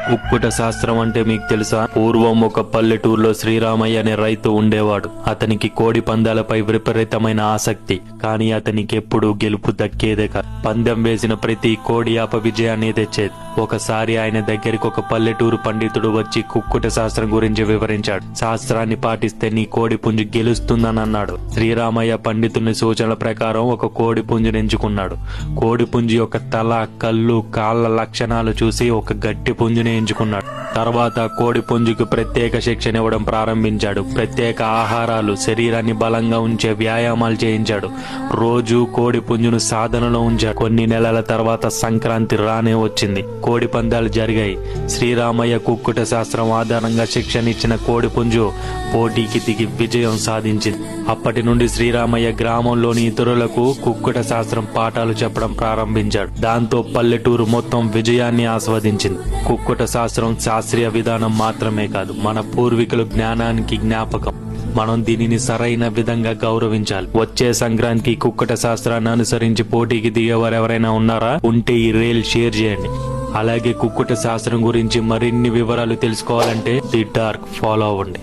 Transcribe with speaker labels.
Speaker 1: కుక్కుట శాస్త్రం అంటే మీకు తెలుసా? పూర్వం ఒక పల్లెటూరులో శ్రీరామయ్య అనే రైతు ఉండేవాడు. అతనికి కోడి పందాలపై విపరీతమైన ఆసక్తి. కానీ అతనికి ఎప్పుడూ గెలుపు దక్కేదే కాదు. పందెం వేసిన ప్రతి కోడి విజయాన్ని తెచ్చేది. ఒకసారి ఆయన దగ్గరికి ఒక పల్లెటూరు పండితుడు వచ్చి కుక్కుట శాస్త్రం గురించి వివరించాడు. శాస్త్రాన్ని పాటిస్తే నీ కోడి పుంజు గెలుస్తుందని అన్నాడు. శ్రీరామయ్య పండితుని సూచనల ప్రకారం ఒక కోడి పుంజుని ఎంచుకున్నాడు. కోడి పుంజు యొక్క తల, కళ్ళు, కాళ్ళ లక్షణాలు చూసి ఒక గట్టి పుంజుని ఎంచుకున్నాడు. తర్వాత కోడి పుంజుకు ప్రత్యేక శిక్షణ ఇవ్వడం ప్రారంభించాడు. ప్రత్యేక ఆహారాలు, శరీరాన్ని బలంగా ఉంచే వ్యాయామాలు చేయించాడు. రోజు కోడి పుంజును సాధనలో ఉంచాడు. కొన్ని నెలల తర్వాత సంక్రాంతి రానే వచ్చింది. కోడి పందాలు జరిగాయి. శ్రీరామయ్య కుక్కుట శాస్త్రం ఆధారంగా శిక్షణ ఇచ్చిన కోడి పుంజు పోటీకి దిగి విజయం సాధించింది. అప్పటి నుండి శ్రీరామయ్య గ్రామంలోని ఇతరులకు కుక్కుట శాస్త్రం పాఠాలు చెప్పడం ప్రారంభించాడు. దాంతో పల్లెటూరు మొత్తం విజయాన్ని ఆస్వాదించింది. కుక్కుట శాస్త్రం శాస్త్రీయ విధానం మాత్రమే కాదు, మన పూర్వీకుల జ్ఞానానికి జ్ఞాపకం. మనం దీనిని సరైన విధంగా గౌరవించాలి. వచ్చే సంక్రాంతికి కుక్కుట శాస్త్రాన్ని అనుసరించి పోటీకి దిగేవారు ఎవరైనా ఉన్నారా? ఉంటే ఈ రీల్ షేర్ చేయండి. అలాగే కుక్కుట శాస్త్రం గురించి మరిన్ని వివరాలు తెలుసుకోవాలంటే ది డార్క్ ఫాలో అవ్వండి.